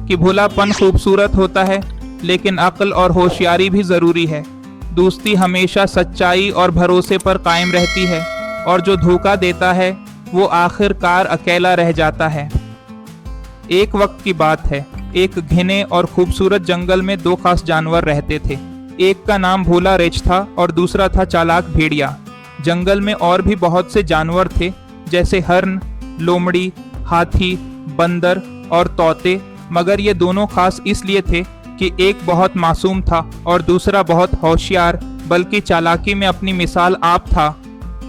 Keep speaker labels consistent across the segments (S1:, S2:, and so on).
S1: कि भोलापन खूबसूरत होता है, लेकिन अक्ल और होशियारी भी ज़रूरी है। दोस्ती हमेशा सच्चाई और भरोसे पर कायम रहती है, और जो धोखा देता है वो आखिरकार अकेला रह जाता है। एक वक्त की बात है, एक घने और खूबसूरत जंगल में दो खास जानवर रहते थे। एक का नाम भोला रेछ था और दूसरा था चालाक भेड़िया। जंगल में और भी बहुत से जानवर थे, जैसे हरन, लोमड़ी, हाथी, बंदर और तोते, मगर ये दोनों खास इसलिए थे कि एक बहुत मासूम था और दूसरा बहुत होशियार, बल्कि चालाकी में अपनी मिसाल आप था।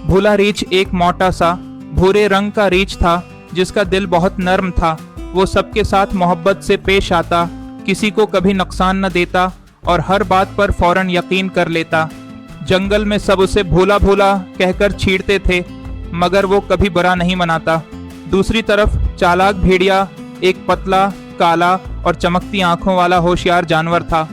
S1: भोला रीछ एक मोटा सा भूरे रंग का रीछ था, जिसका दिल बहुत नर्म था। वो सबके साथ मोहब्बत से पेश आता, किसी को कभी नुकसान न देता और हर बात पर फौरन यकीन कर लेता। जंगल में सब उसे भोला भोला कहकर छींटते थे, मगर वो कभी बुरा नहीं मनाता। दूसरी तरफ चालाक भेड़िया एक पतला, काला और चमकती आंखों वाला होशियार जानवर था।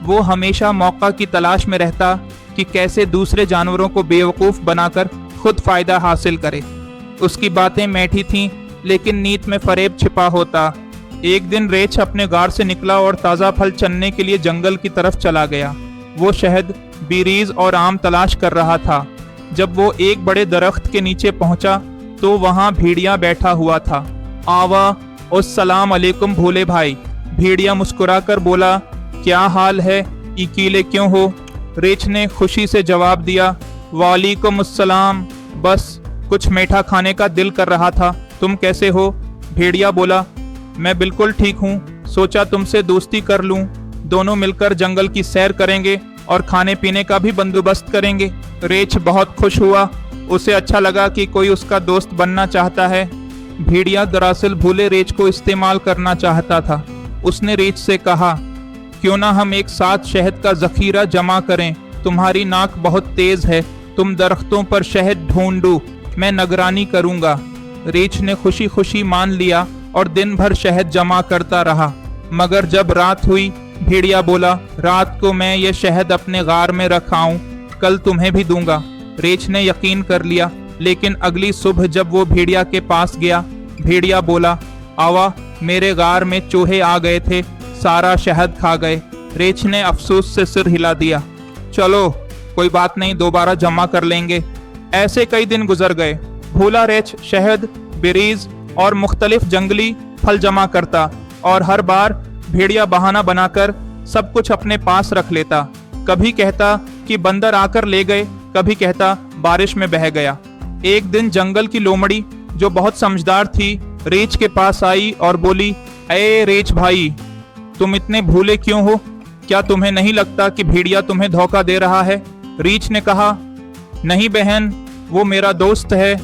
S1: वो हमेशा मौका की तलाश में रहता कि कैसे दूसरे जानवरों को बेवकूफ़ बनाकर खुद फ़ायदा हासिल करे। उसकी बातें मीठी थीं, लेकिन नीत में फरेब छिपा होता। एक दिन रेछ अपने गार से निकला और ताज़ा फल चनने के लिए जंगल की तरफ चला गया। वो शहद, बीरीज और आम तलाश कर रहा था। जब वो एक बड़े दरख्त के नीचे पहुंचा तो वहां भेड़िया बैठा हुआ था। आवा अस्सलाम अलैकुम भोले भाई, भेड़िया मुस्कुराकर बोला। क्या हाल है, अकेले क्यों हो? रेछ ने खुशी से जवाब दिया, वालेकुम अस्सलाम, बस कुछ मीठा खाने का दिल कर रहा था। तुम कैसे हो? भेड़िया बोला, मैं बिल्कुल ठीक हूँ, सोचा तुमसे दोस्ती कर लूँ। दोनों मिलकर जंगल की सैर करेंगे और खाने पीने का भी बंदोबस्त करेंगे। रेछ बहुत खुश हुआ, उसे अच्छा लगा कि कोई उसका दोस्त बनना चाहता है। भेड़िया दरअसल भोले रेछ को इस्तेमाल करना चाहता था। उसने रेछ से कहा, क्यों ना हम एक साथ शहद का जखीरा जमा करें? तुम्हारी नाक बहुत तेज है, तुम दरख्तों पर शहद ढूंढो, मैं निगरानी करूंगा। रेछ ने खुशी खुशी मान लिया और दिन भर शहद जमा करता रहा। मगर जब रात हुई, भेड़िया बोला, रात को मैं ये शहद अपने गार में रखाऊं, कल तुम्हें भी दूंगा। रेछ ने यकीन कर लिया, लेकिन अगली सुबह जब वो भेड़िया के पास गया, भेड़िया बोला, आवा, मेरे गार में चूहे आ गए थे, सारा शहद खा गए। रेछ ने अफसोस से सिर हिला दिया। चलो कोई बात नहीं, दोबारा जमा कर लेंगे। ऐसे कई दिन गुजर गए। भोला रेछ शहद, बेरीज और मुख्तलिफ जंगली फल जमा करता और हर बार भेड़िया बहाना बनाकर सब कुछ अपने पास रख लेता। कभी कहता कि बंदर आकर ले गए, कभी कहता बारिश में बह गया। एक दिन जंगल की लोमड़ी, जो बहुत समझदार थी, रेछ के पास आई और बोली, अरे रेछ भाई, तुम इतने भूले क्यों हो? क्या तुम्हें नहीं लगता कि भेड़िया तुम्हें धोखा दे रहा है? रेछ ने कहा, नहीं बहन, वो मेरा दोस्त है,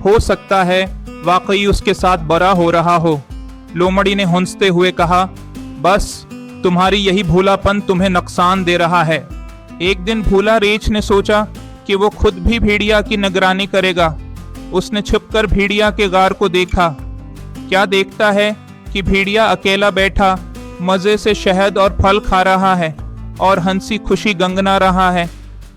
S1: हो सकता है वाकई उसके साथ बुरा हो रहा हो। लोमड़ी ने हंसते हुए कहा, बस तुम्हारी यही भोलापन तुम्हें नुकसान दे रहा है। एक दिन भोला रेछ ने सोचा कि वो खुद भी भेड़िया की निगरानी करेगा। उसने छुपकर भेड़िया के गार को देखा। क्या देखता है कि भेड़िया अकेला बैठा मज़े से शहद और फल खा रहा है और हंसी खुशी गंगना रहा है।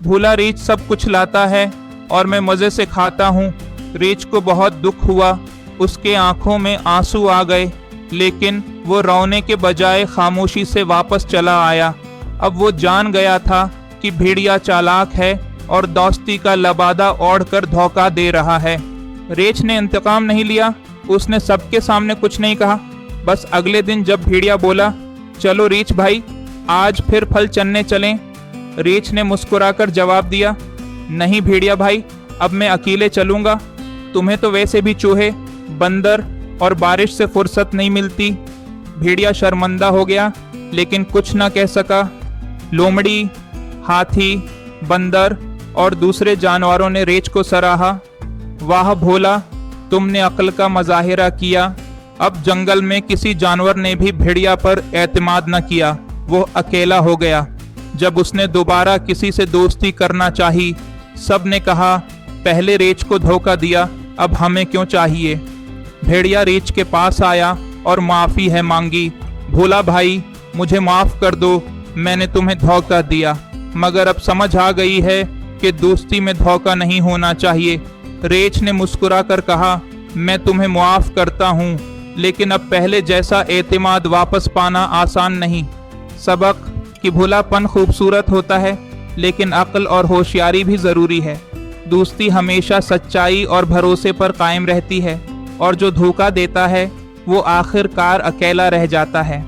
S1: भोला रेछ सब कुछ लाता है और मैं मज़े से खाता हूँ। रेछ को बहुत दुख हुआ, उसके आंखों में आंसू आ गए, लेकिन वो रोने के बजाय खामोशी से वापस चला आया। अब वो जान गया था कि भेड़िया चालाक है और दोस्ती का लबादा ओढ़कर धोखा दे रहा है। रेछ ने इंतकाम नहीं लिया, उसने सबके सामने कुछ नहीं कहा। बस अगले दिन जब भेड़िया बोला, चलो रेछ भाई, आज फिर फल चनने चलें, रेछ ने मुस्कुराकर जवाब दिया, नहीं भेड़िया भाई, अब मैं अकेले चलूँगा। तुम्हें तो वैसे भी चूहे, बंदर और बारिश से फुर्सत नहीं मिलती। भेड़िया शर्मिंदा हो गया, लेकिन कुछ न कह सका। लोमड़ी, हाथी, बंदर और दूसरे जानवरों ने रेछ को सराहा। वाह भोला, तुमने अक्ल का मज़ाहिरा किया। अब जंगल में किसी जानवर ने भी भेड़िया पर एतमाद न किया। वो अकेला हो गया। जब उसने दोबारा किसी से दोस्ती करना चाही, सब ने कहा, पहले रेछ को धोखा दिया, अब हमें क्यों चाहिए। भेड़िया रेछ के पास आया और माफ़ी है मांगी। भोला भाई, मुझे माफ़ कर दो, मैंने तुम्हें धोखा दिया, मगर अब समझ आ गई है कि दोस्ती में धोखा नहीं होना चाहिए। रेछ ने मुस्कुरा कर कहा, मैं तुम्हें माफ़ करता हूँ, लेकिन अब पहले जैसा एतमाद वापस पाना आसान नहीं। सबक कि भुलापन खूबसूरत होता है, लेकिन अक्ल और होशियारी भी ज़रूरी है। दोस्ती हमेशा सच्चाई और भरोसे पर कायम रहती है, और जो धोखा देता है वो आखिरकार अकेला रह जाता है।